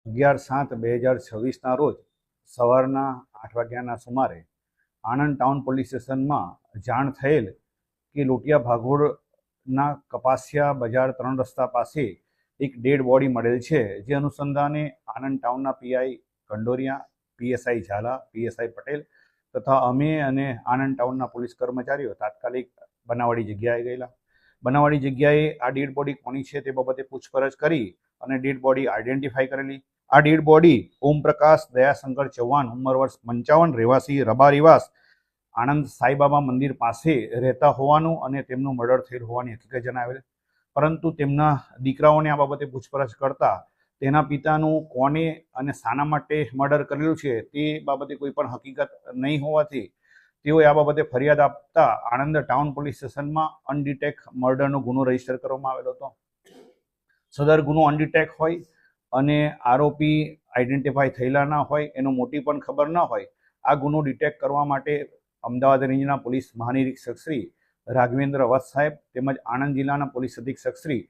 11/7/2026ના રોજ સવારના 8 વાગ્યાના સુમારે આણંદ ટાઉન પોલીસ સ્ટેશનમાં જાણ થયેલ કે લોટિયા ભાગોળના કપાસિયા બજાર 3 રસ્તા પાસે એક ડેડ બોડી મળેલ છે। જે અનુસંધાને આણંદ ટાઉનના PI Kandoriya, PSI Jhala, PSI Patel તથા અમે અને આણંદ ટાઉનના પોલીસ કર્મચારીઓ તાત્કાલિક બનાવવાળી જગ્યાએ ગયેલા। બનાવવાળી જગ્યાએ આ ડેડ બોડી કોની છે તે બાબતે પૂછપરછ કરી અને ડેડ બોડી આઈડેન્ટિફાઈ કરેલી। આ ડેડ બોડી ઓમપ્રકાશ દયાશંકર ચૌહાણ, ઉંમર વર્ષ 55, રહેવાસી રબા રિવાસ, આણંદ સાંઈબાબા મંદિર પાસે રહેતા હોવાનું અને તેમનું મર્ડર થયેલ હોવાની હકીકત જણાવેલ। પરંતુ તેમના દીકરાઓને આ બાબતે પૂછપરછ કરતા તેના પિતાનું કોને અને શાના માટે મર્ડર કરેલું છે તે બાબતે કોઈ પણ હકીકત નહીં હોવાથી તેઓએ આ બાબતે ફરિયાદ આપતા આણંદ ટાઉન પોલીસ સ્ટેશનમાં અનડિટેક મર્ડરનો ગુનો રજીસ્ટર કરવામાં આવેલો હતો। સદર ગુનો અનડિટેક હોય અને આરોપી આઈડેન્ટિફાઈ થયેલા ના હોય, એનો મોટિવ પણ ખબર ન હોય, આ ગુનો ડિટેક્ટ કરવા માટે અમદાવાદ રેન્જના પોલીસ મહાનિરીક્ષક શ્રી રાઘવેન્દ્ર વત્સ સાહેબ તેમજ આણંદ જિલ્લાના પોલીસ અધિક્ષક શ્રી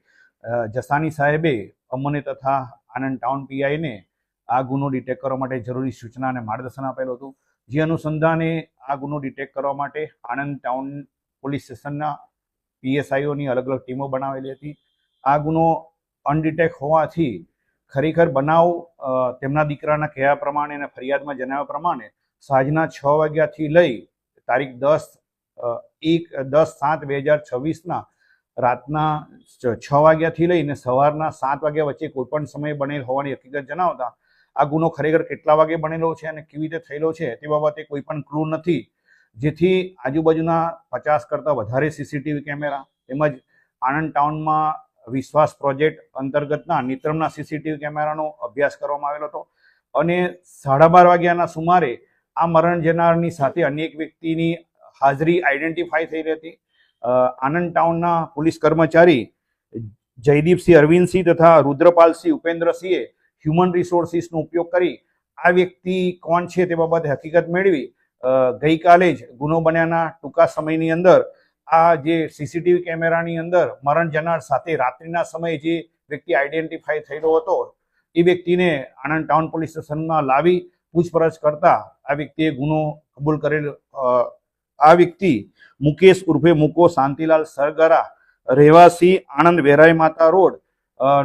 જસાની સાહેબે અમને તથા આણંદ ટાઉન પીઆઈને આ ગુનો ડિટેક્ટ કરવા માટે જરૂરી સૂચના અને માર્ગદર્શન આપેલું હતું। જે અનુસંધાને આ ગુનો ડિટેક્ટ કરવા માટે આણંદ ટાઉન પોલીસ સ્ટેશનના પીએસઆઈઓની અલગ અલગ ટીમો બનાવેલી હતી। આ ગુનો અનડિટેક્ટ હોવાથી ખરેખર બનાવ તેમના દીકરાના કહેવા પ્રમાણે અને ફરિયાદમાં જણાવ્યા પ્રમાણે સાંજના 6 વાગ્યાથી લઈ તારીખ 10/7/2026ના રાતના 6 વાગ્યાથી લઈને સવારના 7 વાગ્યા વચ્ચે કોઈપણ સમયે બનેલ હોવાની હકીકત જણાવતા આ ગુનો ખરેખર કેટલા વાગે બનેલો છે અને કેવી રીતે થયેલો છે તે બાબતે કોઈ પણ ક્લુ નથી। જેથી આજુબાજુના 50 કરતાં વધારે સીસીટીવી કેમેરા તેમજ આણંદ ટાઉનમાં વિશ્વાસ પ્રોજેક્ટ અંતર્ગતના નિત્રમના સીસીટીવી કેમેરાનો અભ્યાસ કરવામાં આવેલો હતો અને 12:30 વાગ્યાના સુમારે આ મરણ જનારની સાથે અન્ય એક વ્યક્તિની હાજરી આઈડેન્ટિફાઈ થઈ હતી। આણંદ ટાઉનના પોલીસ કર્મચારી જયદીપસિંહ અરવિંદસિંહ તથા રુદ્રપાલસિંહ ઉપેન્દ્રસિંહે હ્યુમન રિસોર્સિસનો ઉપયોગ કરી આ વ્યક્તિ કોણ છે તે બાબતે હકીકત મેળવી ગઈકાલે જ ગુનો બન્યાના ટૂંકા સમયની અંદર આ જે સીસીટીવી કેમેરાની અંદર મરણ જનાર સાથે રાત્રિના સમયે જે વ્યક્તિ આઈડેન્ટિફાઈ થયેલો હતો એ વ્યક્તિને આણંદ ટાઉન પોલીસ સ્ટેશનમાં લાવી પૂછપરછ કરતા આ વ્યક્તિએ ગુનો કબૂલ કરેલ। આ વ્યક્તિ મુકેશ ઉર્ફે મુકો શાંતિલાલ સરગરા, રહેવાસી આણંદ વેરાઈ માતા રોડ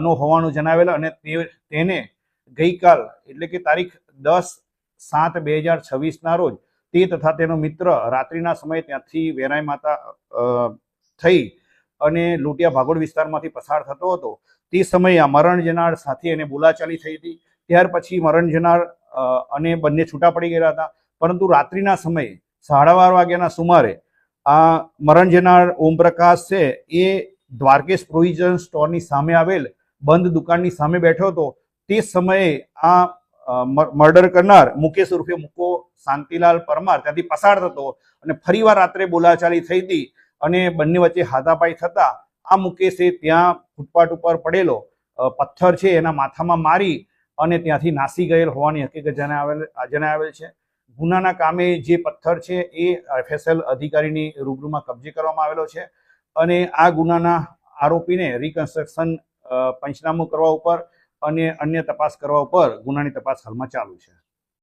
નો હોવાનું જણાવેલ અને તેને ગઈકાલ એટલે કે તારીખ 10/7/2026ના રોજ તે તથા તેનો મિત્ર રાત્રિના સમયે ત્યાંથી વેરાઈ માતા થઈ અને લોટિયા ભાગોળ વિસ્તારમાંથી પસાર થતો હતો। તે સમયે આ મરણ જનાર સાથે એને બોલાચાલી થઈ હતી। ત્યાર પછી મરણ જનાર અને બંને છૂટા પડી ગયા હતા, પરંતુ રાત્રિના સમયે 12:30 વાગ્યાના સુમારે આ મરણ જનાર ઓમપ્રકાશ છે એ દ્વારકેશ પ્રોવિઝન સ્ટોરની સામે આવેલ બંધ દુકાનની સામે બેઠો હતો। તે સમયે આ મર્ડર કરનાર મુકેશ ઉર્ફે મુકો શાંતિલાલ પરમાર ત્યાંથી પસાર થતો અને ફરીવાર રાત્રે બોલાચાલી થઈ હતી અને બંને વચ્ચે હાથાપાઈ થતા આ મુકેશે ત્યાં ફૂટપાથ ઉપર પડેલો પથ્થર છે એના માથામાં મારી અને ત્યાંથી નાસી ગયેલ હોવાની હકીકત જણાવેલ છે। ગુનાના કામે જે પથ્થર છે એ એફએસએલ અધિકારીની રૂબરૂમાં કબજે કરવામાં આવેલો છે અને આ ગુનાના આરોપીને રિકન્સ્ટ્રક્શન પંચનામું કરવા ઉપર અને અન્ય તપાસ કરવા ઉપર ગુનાની તપાસ હાલમાં ચાલુ છે।